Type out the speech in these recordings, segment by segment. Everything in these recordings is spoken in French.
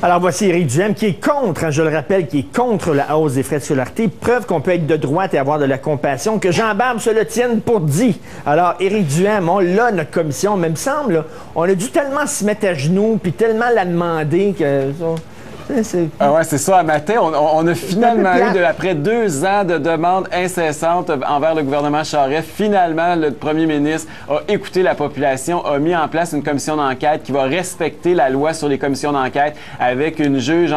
Alors voici Éric Duhem qui est contre, je le rappelle, qui est contre la hausse des frais de scolarité. Preuve qu'on peut être de droite et avoir de la compassion, que Jean Barbe se le tienne pour dit. Alors Éric Duhem, on l'a, notre commission, mais il me semble, là, on a dû tellement se mettre à genoux, puis tellement la demander que... Ah ouais, c'est ça. À matin, on a finalement eu, après 2 ans de demandes incessantes envers le gouvernement Charest, finalement, le premier ministre a écouté la population, a mis en place une commission d'enquête qui va respecter la loi sur les commissions d'enquête avec une juge,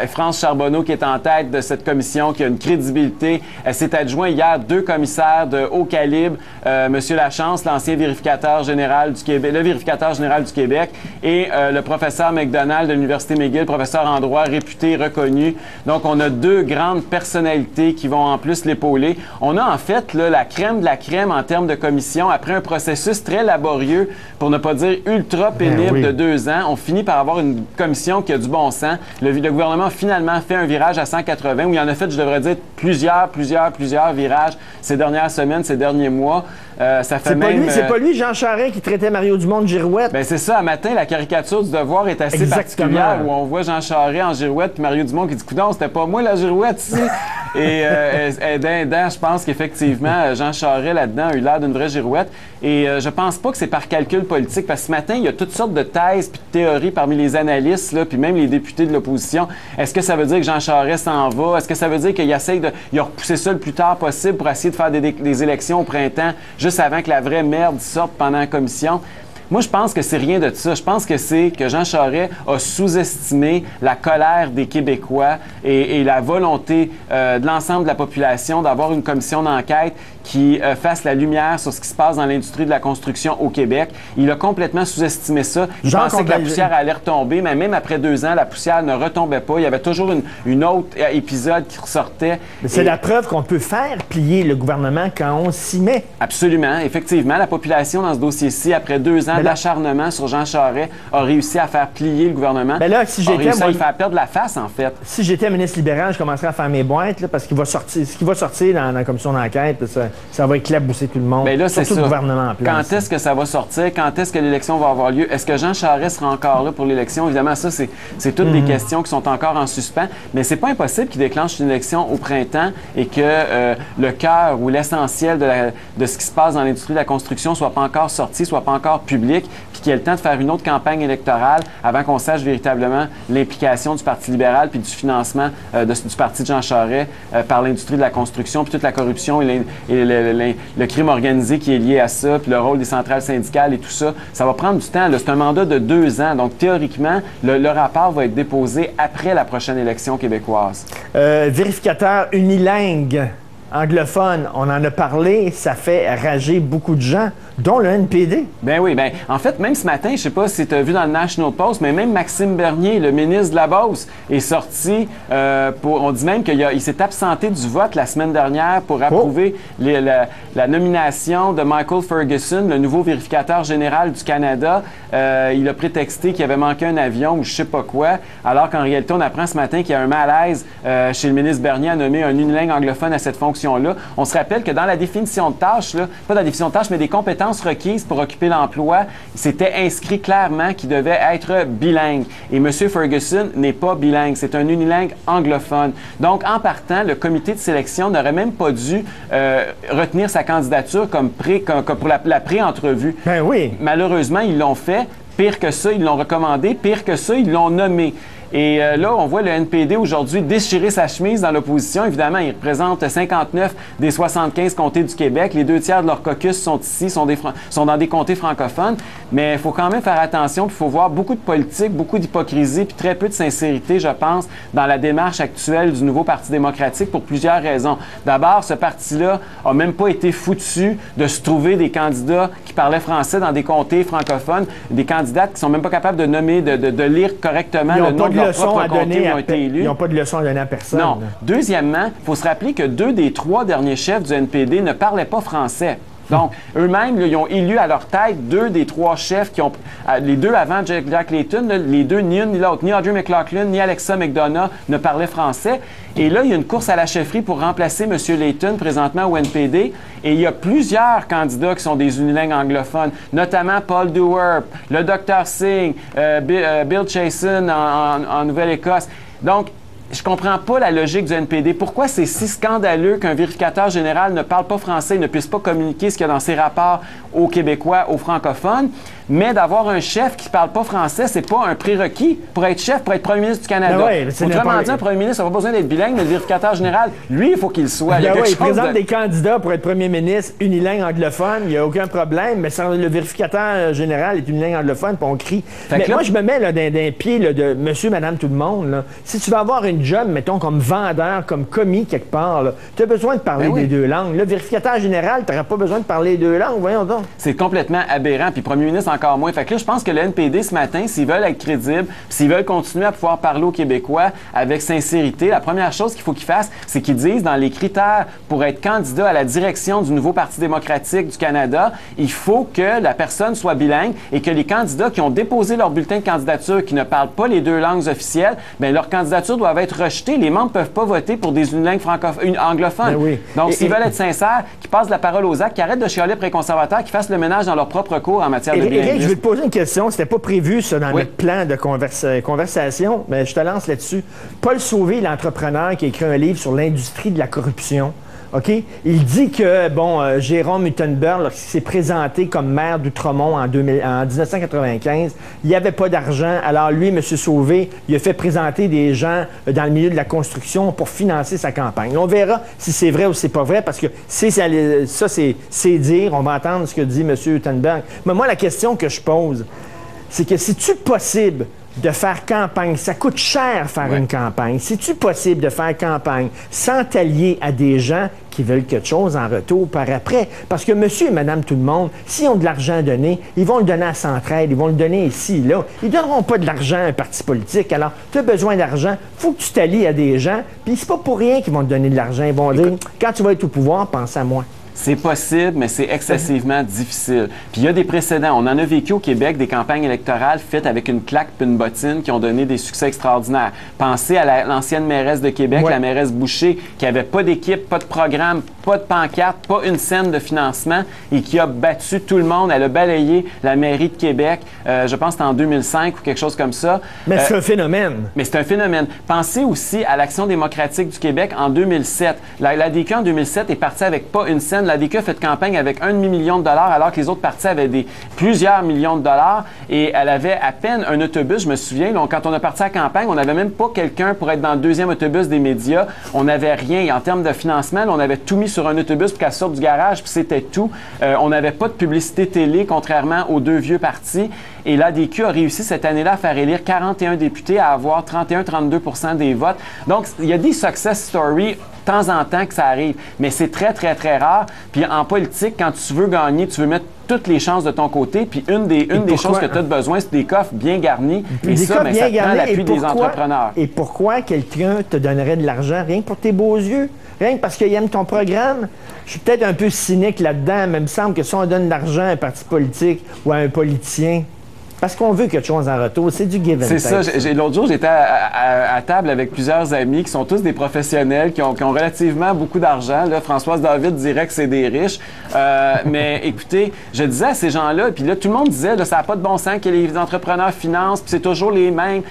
France Charbonneau, qui est en tête de cette commission, qui a une crédibilité. Elle s'est adjoint hier 2 commissaires de haut calibre, M. Lachance, l'ancien vérificateur général du Québec, le vérificateur général du Québec, et le professeur McDonald de l'Université McGill, professeur en droit réputé, reconnu. Donc, on a 2 grandes personnalités qui vont en plus l'épauler. On a en fait là, la crème de la crème en termes de commission. Après un processus très laborieux, pour ne pas dire ultra pénible de 2 ans, on finit par avoir une commission qui a du bon sens. Le gouvernement a finalement fait un virage à 180, où il en a fait, je devrais dire, plusieurs virages ces dernières semaines, ces derniers mois. Ça fait c'est pas lui, Jean Charest, qui traitait Mario Dumont de girouette. Bien, c'est ça. À matin, la caricature du Devoir est assez particulière, où on voit Jean Charest en girouette, puis Mario Dumont qui dit « Coudonc, c'était pas moi la girouette ici! » Et je pense qu'effectivement, Jean Charest, là-dedans, a eu l'air d'une vraie girouette. Et je pense pas que c'est par calcul politique, parce que ce matin, il y a toutes sortes de thèses puis de théories parmi les analystes, là, puis même les députés de l'opposition. Est-ce que ça veut dire que Jean Charest s'en va? Est-ce que ça veut dire qu'il essaye il a repoussé ça le plus tard possible pour essayer de faire des élections au printemps, juste avant que la vraie merde sorte pendant la commission? Moi, je pense que c'est rien de ça. Je pense que c'est que Jean Charest a sous-estimé la colère des Québécois et la volonté de l'ensemble de la population d'avoir une commission d'enquête qui fasse la lumière sur ce qui se passe dans l'industrie de la construction au Québec. Il a complètement sous-estimé ça. Il pensait que la poussière allait retomber, mais même après 2 ans, la poussière ne retombait pas. Il y avait toujours une autre épisode qui ressortait. C'est la preuve qu'on peut faire plier le gouvernement quand on s'y met. Absolument. Effectivement, la population dans ce dossier-ci, après 2 ans d'acharnement sur Jean Charest, a réussi à faire plier le gouvernement. Mais là, si j'étais, à lui faire perdre la face, en fait. Si j'étais ministre libéral, je commencerais à faire mes boîtes, là, parce qu'il va sortir, ce qui va sortir dans la commission d'enquête, ça va éclabousser tout le monde. Mais là, c'est surtout ça. Le gouvernement en place. Quand est-ce que ça va sortir? Quand est-ce que l'élection va avoir lieu? Est-ce que Jean Charest sera encore là pour l'élection? Évidemment, ça, c'est toutes des questions qui sont encore en suspens. Mais c'est pas impossible qu'il déclenche une élection au printemps et que le cœur ou l'essentiel de ce qui se passe dans l'industrie de la construction soit pas encore sorti, soit pas encore public, puis qu'il y ait le temps de faire une autre campagne électorale avant qu'on sache véritablement l'implication du Parti libéral puis du financement du parti de Jean Charest par l'industrie de la construction, puis toute la corruption et le crime organisé qui est lié à ça, puis le rôle des centrales syndicales et tout ça. Ça va prendre du temps. C'est un mandat de 2 ans. Donc, théoriquement, le rapport va être déposé après la prochaine élection québécoise. Vérificateur unilingue anglophone, on en a parlé, ça fait rager beaucoup de gens, dont le NPD. Ben oui, en fait, même ce matin, je sais pas si tu as vu dans le National Post, mais même Maxime Bernier, le ministre de la Beauce, est sorti on dit même qu'il s'est absenté du vote la semaine dernière pour approuver la nomination de Michael Ferguson, le nouveau vérificateur général du Canada. Il a prétexté qu'il avait manqué un avion ou je sais pas quoi, alors qu'en réalité, on apprend ce matin qu'il y a un malaise chez le ministre Bernier à nommer un unilingue anglophone à cette fonction-là. On se rappelle que dans la définition de tâches, pas dans la définition de tâches, mais des compétences requises pour occuper l'emploi, c'était inscrit clairement qu'il devait être bilingue. Et M. Ferguson n'est pas bilingue, c'est un unilingue anglophone. Donc, en partant, le comité de sélection n'aurait même pas dû retenir sa candidature comme pour la pré-entrevue. Ben oui. Malheureusement, ils l'ont fait. Pire que ça, ils l'ont recommandé. Pire que ça, ils l'ont nommé. Et là, on voit le NPD aujourd'hui déchirer sa chemise dans l'opposition. Évidemment, ils représentent 59 des 75 comtés du Québec. Les 2 tiers de leur caucus sont ici, sont dans des comtés francophones. Mais il faut quand même faire attention. Il faut voir beaucoup de politique, beaucoup d'hypocrisie, puis très peu de sincérité, je pense, dans la démarche actuelle du nouveau Parti démocratique pour plusieurs raisons. D'abord, ce parti-là a même pas été foutu de se trouver des candidats qui parlaient français dans des comtés francophones, des candidates qui sont même pas capables de nommer, de lire correctement le nom de leur propre comté où ont été élus. Ils n'ont pas de leçon à donner à personne. Non. Deuxièmement, il faut se rappeler que 2 des 3 derniers chefs du NPD ne parlaient pas français. Donc, eux-mêmes, ils ont élu à leur tête 2 des 3 chefs qui ont... les 2 avant Jack Layton, là, les 2, ni une ni l'autre, ni Audrey McLaughlin, ni Alexa McDonough ne parlaient français. Et là, il y a une course à la chefferie pour remplacer M. Layton, présentement au NPD. Et il y a plusieurs candidats qui sont des unilingues anglophones, notamment Paul Dewar, le Dr. Singh, Bill Chasen en Nouvelle-Écosse. Donc, je comprends pas la logique du NPD. Pourquoi c'est si scandaleux qu'un vérificateur général ne parle pas français et ne puisse pas communiquer ce qu'il y a dans ses rapports aux Québécois, aux francophones, mais d'avoir un chef qui parle pas français, c'est pas un prérequis pour être chef, pour être premier ministre du Canada. Ben oui, autrement dit, un premier ministre n'a pas besoin d'être bilingue, mais le vérificateur général, lui, il faut qu'il le soit. Ben il présente des candidats pour être premier ministre unilingue anglophone, il n'y a aucun problème, mais le vérificateur général est unilingue anglophone, puis on crie. Mais moi, je me mets là, d'un pied là, de monsieur, madame, tout le monde. Là. Si tu veux avoir une job, mettons, comme vendeur, comme commis quelque part, tu as besoin de parler des 2 langues. Le vérificateur général, tu n'auras pas besoin de parler les 2 langues, voyons donc. C'est complètement aberrant, puis premier ministre encore moins. Fait que là, je pense que le NPD, ce matin, s'ils veulent être crédibles, s'ils veulent continuer à pouvoir parler aux Québécois avec sincérité, la première chose qu'il faut qu'ils fassent, c'est qu'ils disent dans les critères pour être candidat à la direction du nouveau Parti démocratique du Canada, il faut que la personne soit bilingue et que les candidats qui ont déposé leur bulletin de candidature, qui ne parlent pas les 2 langues officielles, bien, leur candidature doit être rejetée. Les membres ne peuvent pas voter pour des unilingues anglophones. Ben oui. Donc, s'ils veulent être sincères, qu'ils passent la parole aux actes, qu'ils arrêtent de chialer après les conservateurs, qu'ils fassent le ménage dans leur propre cours en matière de bilinguisme. Je vais te poser une question. C'était pas prévu, ça, dans notre plan de conversation, mais je te lance là-dessus. Paul Sauvé, l'entrepreneur qui a écrit un livre sur l'industrie de la corruption, OK? Il dit que, Jérôme Uttenberg, lorsqu'il s'est présenté comme maire d'Outremont en 1995, il n'y avait pas d'argent. Alors lui, M. Sauvé, il a fait présenter des gens dans le milieu de la construction pour financer sa campagne. On verra si c'est vrai ou c'est pas vrai, parce que ça, c'est dire. On va entendre ce que dit M. Uttenberg. Mais moi, la question que je pose, c'est que c'est-tu possible de faire campagne? Ça coûte cher faire une campagne. C'est-tu possible de faire campagne sans t'allier à des gens qui veulent quelque chose en retour par après? Parce que monsieur et madame tout le monde, s'ils ont de l'argent à donner, ils vont le donner à Centraide, ils vont le donner ici, là. Ils ne donneront pas de l'argent à un parti politique. Alors, tu as besoin d'argent, il faut que tu t'allies à des gens, puis c'est pas pour rien qu'ils vont te donner de l'argent. Ils vont dire, quand tu vas être au pouvoir, pense à moi. C'est possible, mais c'est excessivement difficile. Puis il y a des précédents. On en a vécu au Québec des campagnes électorales faites avec une claque puis une bottine qui ont donné des succès extraordinaires. Pensez à l'ancienne mairesse de Québec, la mairesse Boucher, qui n'avait pas d'équipe, pas de programme, pas de pancarte, pas une scène de financement et qui a battu tout le monde. Elle a balayé la mairie de Québec, je pense que c'était en 2005 ou quelque chose comme ça. Mais c'est un phénomène. Mais c'est un phénomène. Pensez aussi à l'Action démocratique du Québec en 2007. L'ADQ en 2007 est partie avec pas une scène. L'ADQ a fait campagne avec $1,5 million alors que les autres partis avaient plusieurs millions de dollars et elle avait à peine un autobus. Je me souviens, quand on a parti à la campagne, on n'avait même pas quelqu'un pour être dans le 2e autobus des médias. On n'avait rien. Et en termes de financement, là, on avait tout mis sur un autobus pour qu'elle sorte du garage, puis c'était tout. On n'avait pas de publicité télé, contrairement aux 2 vieux partis. Et l'ADQ a réussi cette année-là à faire élire 41 députés, à avoir 31-32% des votes. Donc, il y a des success stories de temps en temps que ça arrive, mais c'est très, très, très rare. Puis en politique, quand tu veux gagner, tu veux mettre toutes les chances de ton côté, puis une des choses que tu as besoin, c'est des coffres bien garnis. Et ça, mais ça prend l'appui des entrepreneurs. Et pourquoi quelqu'un te donnerait de l'argent rien que pour tes beaux yeux? Rien que parce qu'il aime ton programme? Je suis peut-être un peu cynique là-dedans, mais il me semble que si on donne de l'argent à un parti politique ou à un politicien, parce qu'on veut quelque chose en retour, c'est du give and take. C'est ça. L'autre jour, j'étais à table avec plusieurs amis qui sont tous des professionnels, qui ont relativement beaucoup d'argent. Là, Françoise David dirait que c'est des riches. Mais écoutez, je disais à ces gens-là, puis là, tout le monde disait, là, ça n'a pas de bon sens que les entrepreneurs financent, puis c'est toujours les mêmes.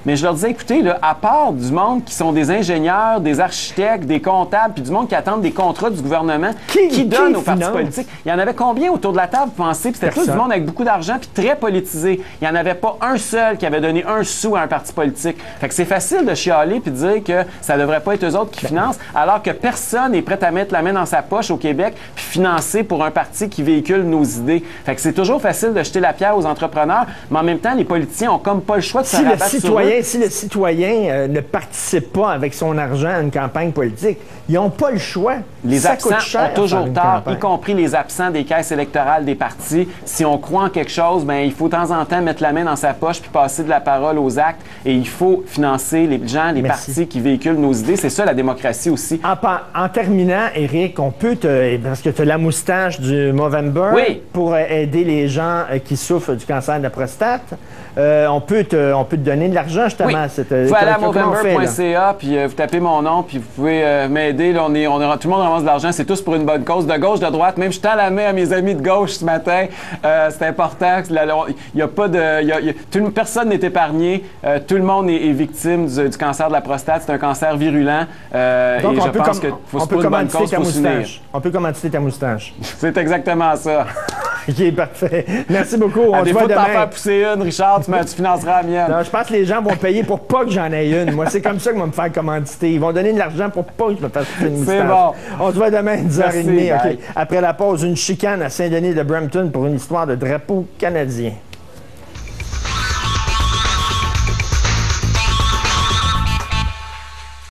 Mais je leur disais, écoutez, là, à part du monde qui sont des ingénieurs, des architectes, des comptables, puis du monde qui attendent des contrats du gouvernement, qui donne aux partis politiques, il y en avait combien autour de la table, vous pensez? Puis c'était tout du monde avec beaucoup d'argent, puis très politisé. Il n'y en avait pas un seul qui avait donné un sou à un parti politique. Fait que c'est facile de chialer puis de dire que ça ne devrait pas être eux autres qui financent, alors que personne n'est prêt à mettre la main dans sa poche au Québec puis financer pour un parti qui véhicule nos idées. Fait que c'est toujours facile de jeter la pierre aux entrepreneurs, mais en même temps, les politiciens ont comme pas le choix de se rabattre sur eux. dire, si le citoyen ne participe pas avec son argent à une campagne politique, ils n'ont pas le choix. Les Ça absents coûte cher ont toujours tort, campagne. y compris les absents des caisses électorales des partis. Si on croit en quelque chose, bien, il faut de temps en temps mettre la main dans sa poche puis passer de la parole aux actes. Et il faut financer les gens, les partis qui véhiculent nos idées. C'est ça, la démocratie aussi. En terminant, Éric, on peut parce que tu as la moustache du Movember pour aider les gens qui souffrent du cancer de la prostate. On peut te donner de l'argent, justement. Vous allez à movember.ca, puis vous tapez mon nom, puis vous pouvez m'aider. Là, tout le monde ramasse de l'argent. C'est tous pour une bonne cause, de gauche, de droite. Même je tends la main à mes amis de gauche ce matin. C'est important. Il y a pas de... personne n'est épargné. Tout le monde est victime du cancer de la prostate. C'est un cancer virulent. Donc, et je pense qu'il faut se poser une bonne cause pour s'unir. On peut commanditer ta moustache. C'est exactement ça. OK, parfait. Merci beaucoup. On te voit demain. T'en faire pousser une, Richard, tu financeras la mienne. Non, je pense que les gens vont payer pour pas que j'en aie une. Moi, c'est comme ça qu'ils vont me faire commanditer. Ils vont donner de l'argent pour pas que je me fasse pousser une moustache. C'est bon. On se voit demain à 10h30. Okay. Après la pause, une chicane à Saint-Denis de Brampton pour une histoire de drapeau canadien.